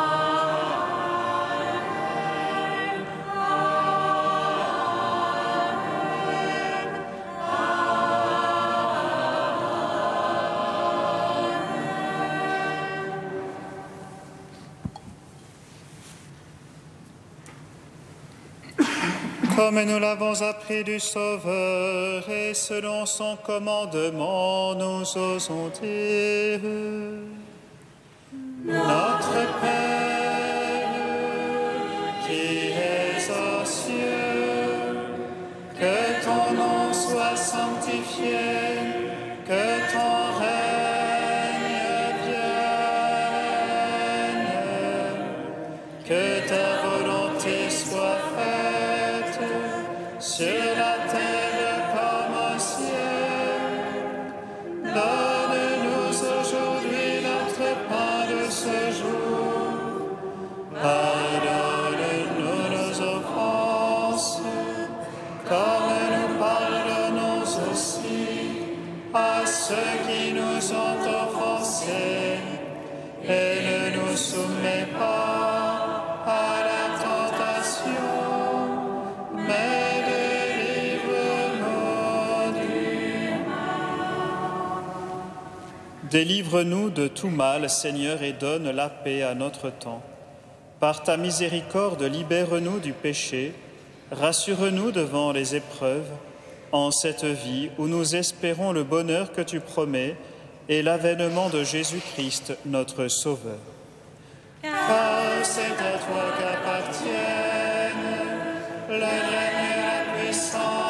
Comme nous l'avons appris du Sauveur et selon son commandement, nous osons dire: Notre Père, qui es aux cieux, que ton nom soit sanctifié, que ton règne vienne, que ta volonté soit faite sur la terre comme au ciel. Donne-nous aujourd'hui notre pain de ce jour. Pardonne-nous nos offenses, comme nous pardonnons aussi à ceux qui nous ont offensés. Et ne nous soumets pas à la tentation, mais délivre-nous de tout mal, Seigneur, et donne la paix à notre temps. Par ta miséricorde, libère-nous du péché, rassure-nous devant les épreuves, en cette vie où nous espérons le bonheur que tu promets et l'avènement de Jésus-Christ, notre Sauveur. Car c'est à toi qu'appartiennent le règne, la puissance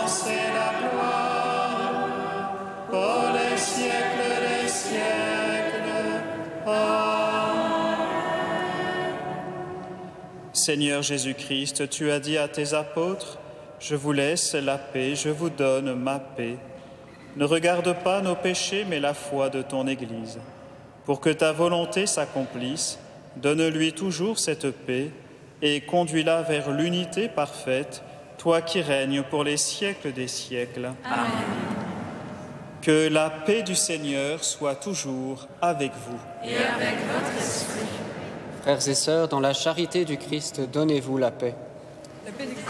Seigneur Jésus-Christ, tu as dit à tes apôtres, « Je vous laisse la paix, je vous donne ma paix. » Ne regarde pas nos péchés, mais la foi de ton Église. Pour que ta volonté s'accomplisse, donne-lui toujours cette paix et conduis-la vers l'unité parfaite, toi qui règnes pour les siècles des siècles. Amen. Que la paix du Seigneur soit toujours avec vous. Et avec votre esprit. Frères et sœurs, dans la charité du Christ, donnez-vous la paix. La paix du Christ.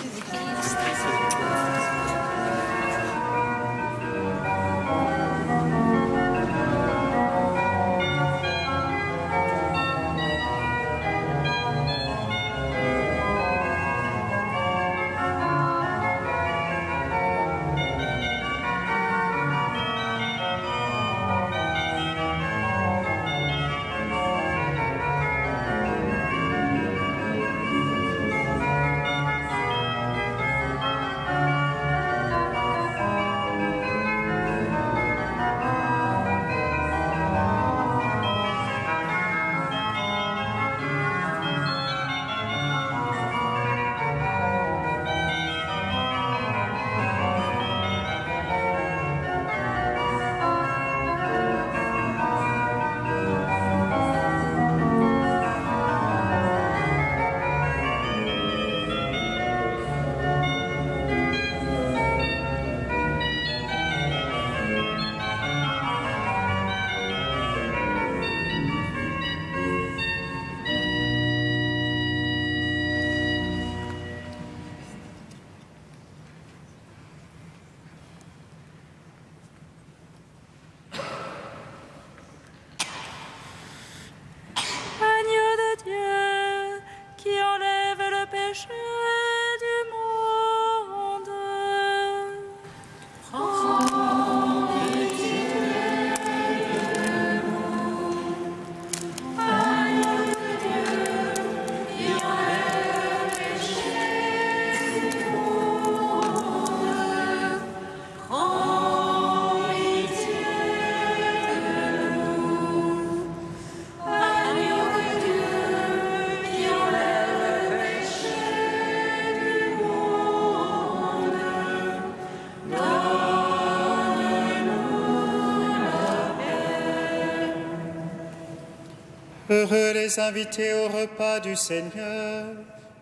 Heureux les invités au repas du Seigneur.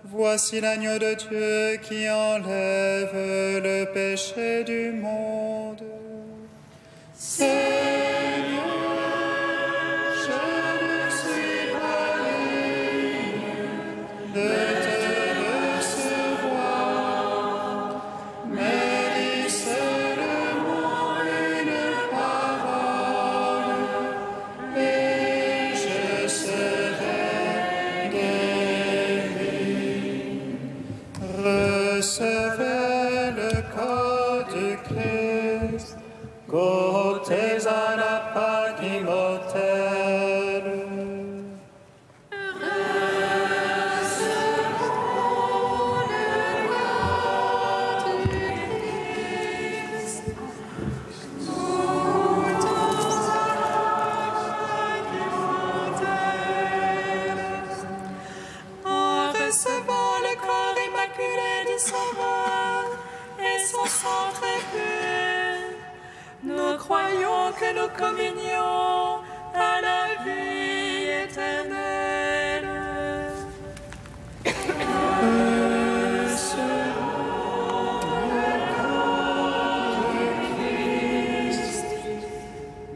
Voici l'agneau de Dieu qui enlève le péché du monde. Seigneur, je ne suis pas digne de te recevoir, mais dis seulement une parole et je serai guéri. Recevez le corps du Christ, goûtez à la Pâque immortelle. En recevant le corps immaculé du Sauveur et son sang très pur, nous croyons que nous communions à la vie éternelle.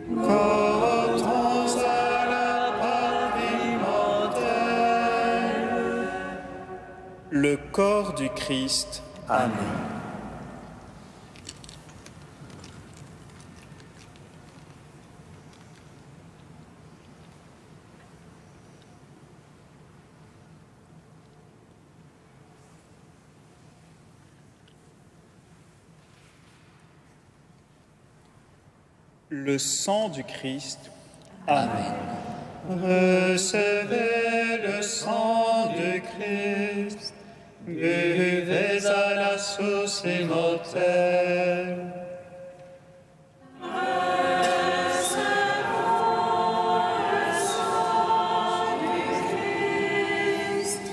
Goûtons à la Pâque immortelle. Le corps du Christ. Amen. Le sang du Christ. Amen. Recevez le sang du Christ, buvez à la source immortelle. Recevons le sang du Christ,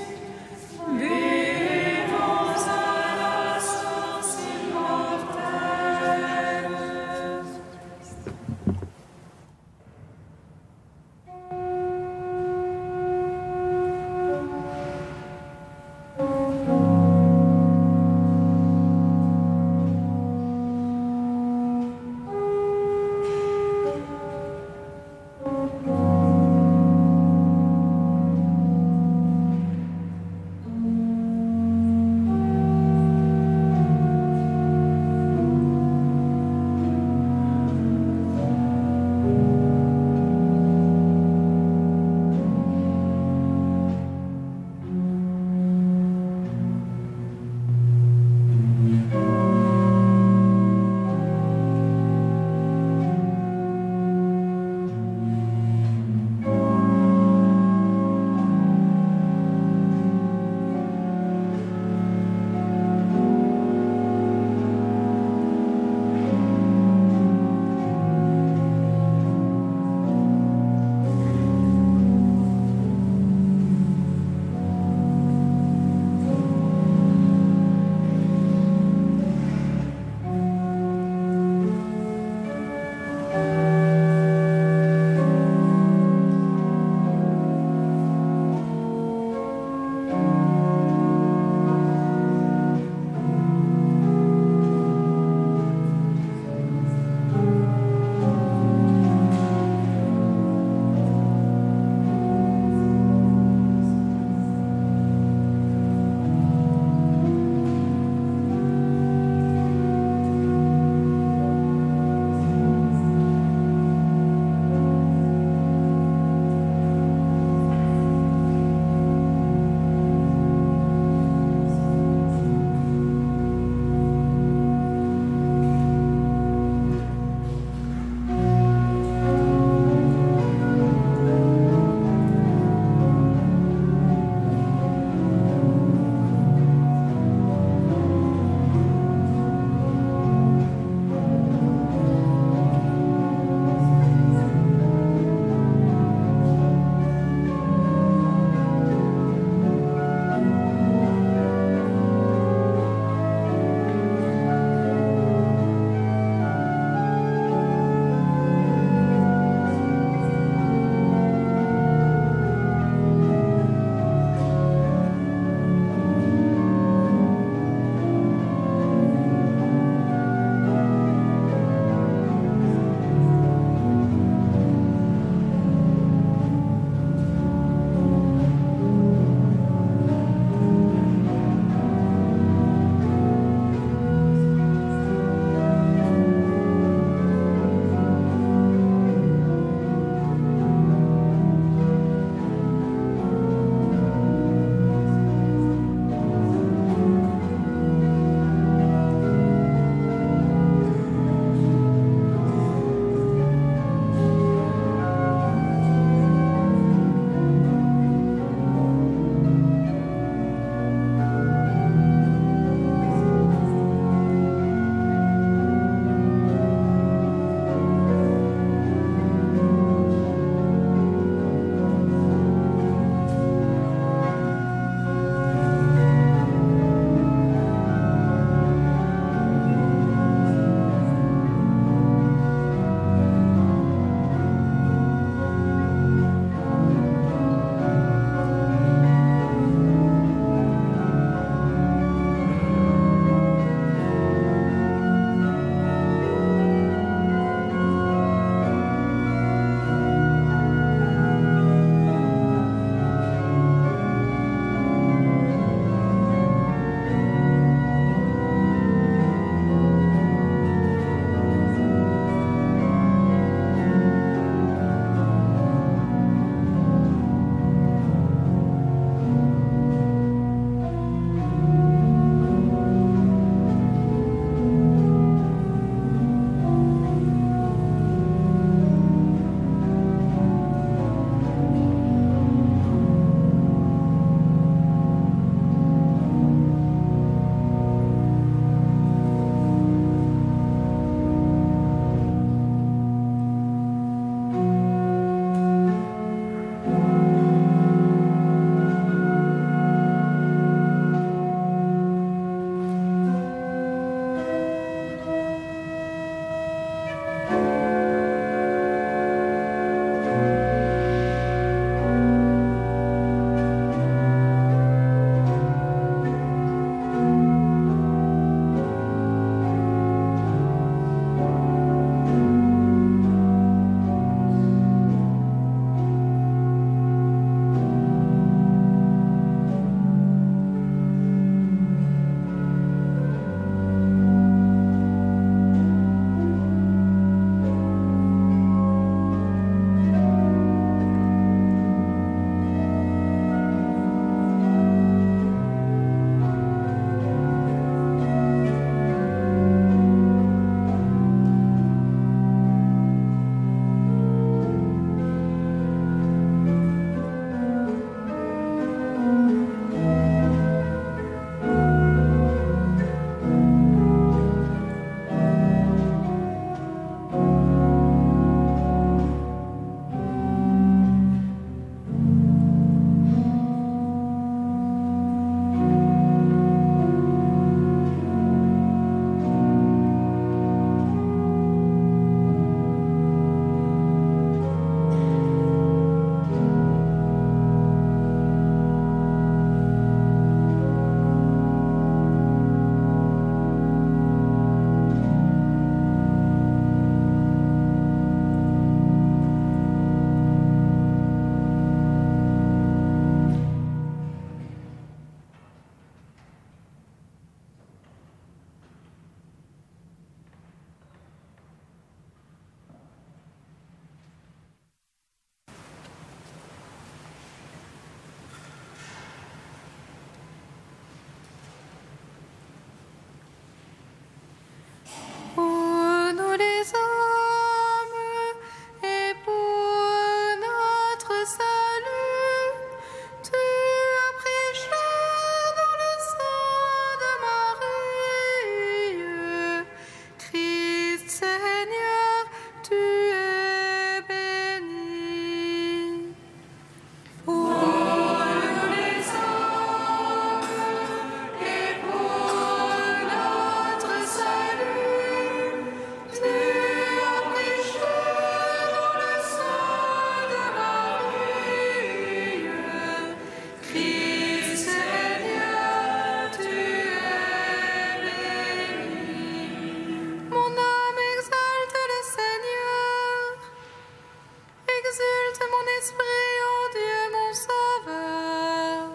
ton esprit, ô Dieu mon Sauveur.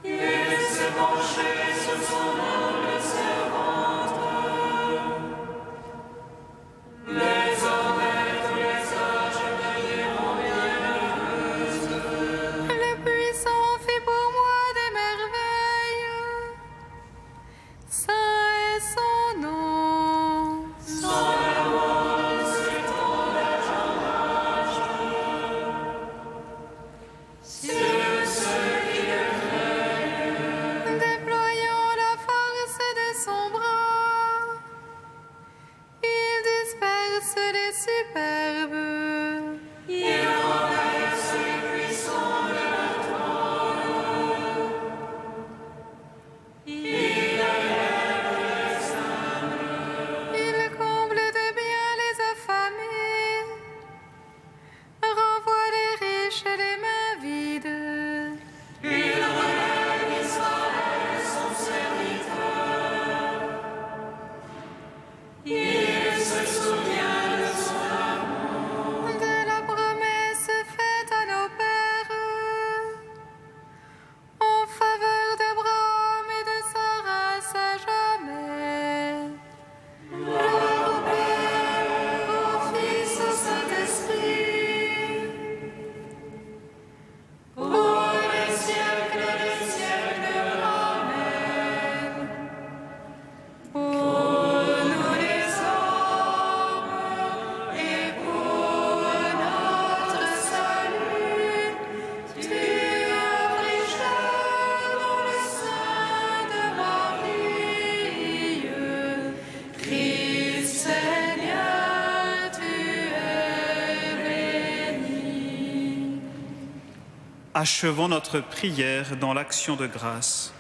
Il s'est penché sur son humble servante. Désormais tous les âges me diront bienheureuse. Le puissant fit pour moi des merveilles. Saint est son nom. Son amour s'étend d'âge en âge. Sur ceux qui le craignent. Déployant la force de son bras, il disperse les superbes. Il renverse les puissants de la trône. Il élève les humbles. Il comble de bien les affamés, renvoie les riches les mains vides. Il relève Israël, son serviteur. Il se souvient de son amour. De la promesse faite à nos pères, en faveur d'Abraham et de sa race à jamais. Gloire au Père, au Fils, au Saint-Esprit. Pour les siècles des siècles. Amen. Pour nous les hommes et pour notre salut, tu affligeais dans le sein de Marie. Christ Seigneur, tu es béni. Achevons notre prière dans l'action de grâce.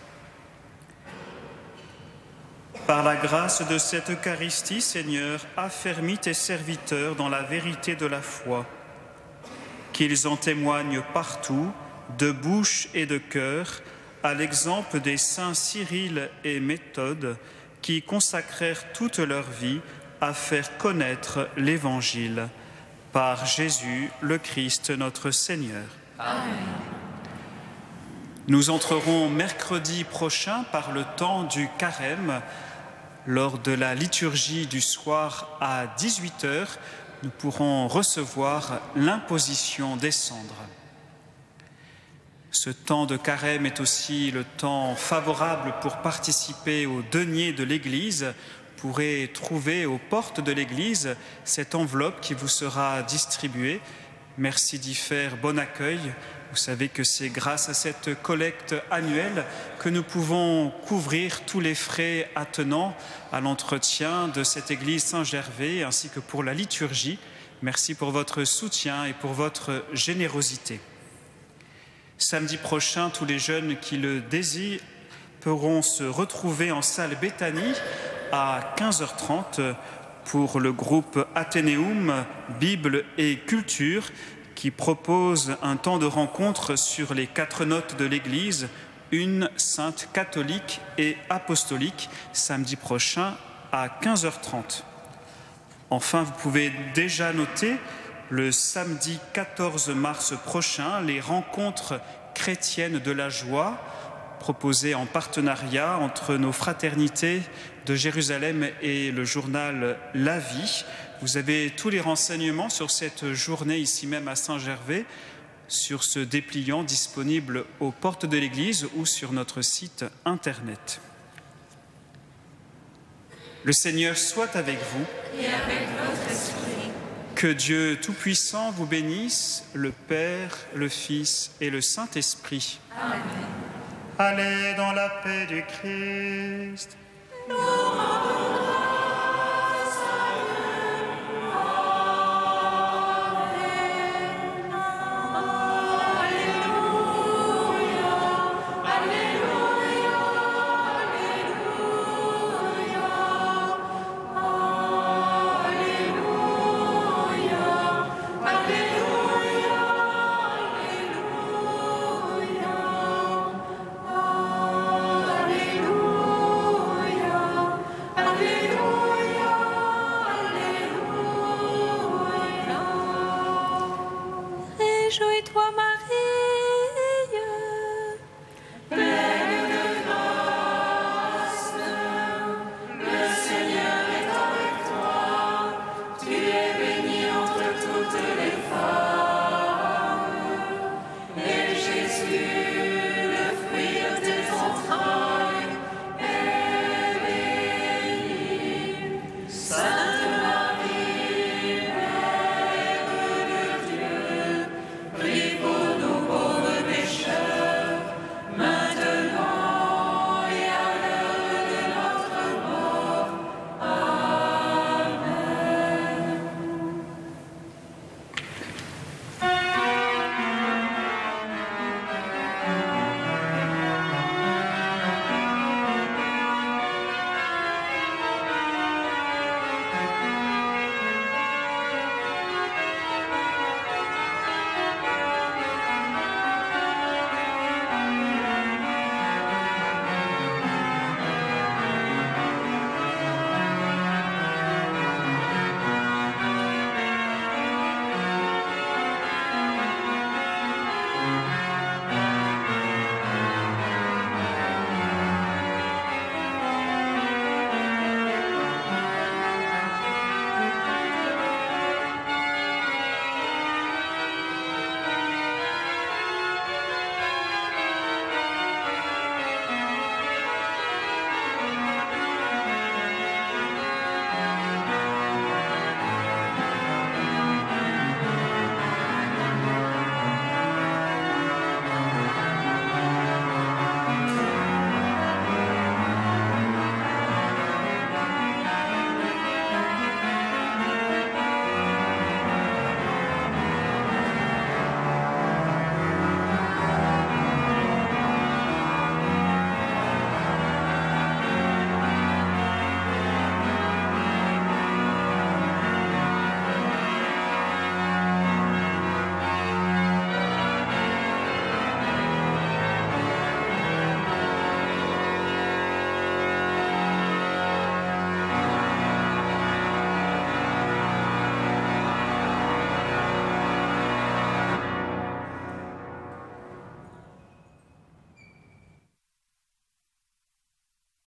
Par la grâce de cette Eucharistie, Seigneur, affermis tes serviteurs dans la vérité de la foi, qu'ils en témoignent partout, de bouche et de cœur, à l'exemple des saints Cyril et Méthode, qui consacrèrent toute leur vie à faire connaître l'Évangile. Par Jésus, le Christ, notre Seigneur. Nous entrerons mercredi prochain par le temps du carême. Lors de la liturgie du soir à 18h, nous pourrons recevoir l'imposition des cendres. Ce temps de carême est aussi le temps favorable pour participer au denier de l'Église. Vous pourrez trouver aux portes de l'Église cette enveloppe qui vous sera distribuée. Merci d'y faire bon accueil. Vous savez que c'est grâce à cette collecte annuelle que nous pouvons couvrir tous les frais attenants à l'entretien de cette église Saint-Gervais ainsi que pour la liturgie. Merci pour votre soutien et pour votre générosité. Samedi prochain, tous les jeunes qui le désirent pourront se retrouver en salle Béthanie à 15h30 pour le groupe Athénéum, Bible et Culture, qui propose un temps de rencontre sur les 4 notes de l'Église, une sainte catholique et apostolique, samedi prochain à 15h30. Enfin, vous pouvez déjà noter le samedi 14 mars prochain les rencontres chrétiennes de la joie, proposées en partenariat entre nos fraternités de Jérusalem et le journal La Vie. Vous avez tous les renseignements sur cette journée ici même à Saint-Gervais, sur ce dépliant disponible aux portes de l'Église ou sur notre site internet. Le Seigneur soit avec vous. Et avec votre esprit. Que Dieu Tout-Puissant vous bénisse, le Père, le Fils et le Saint-Esprit. Amen. Allez dans la paix du Christ. Nous rendons grâce à Dieu. Alléluia, Alléluia, Alléluia, Alléluia, Alléluia, Alléluia. Réjouis-toi,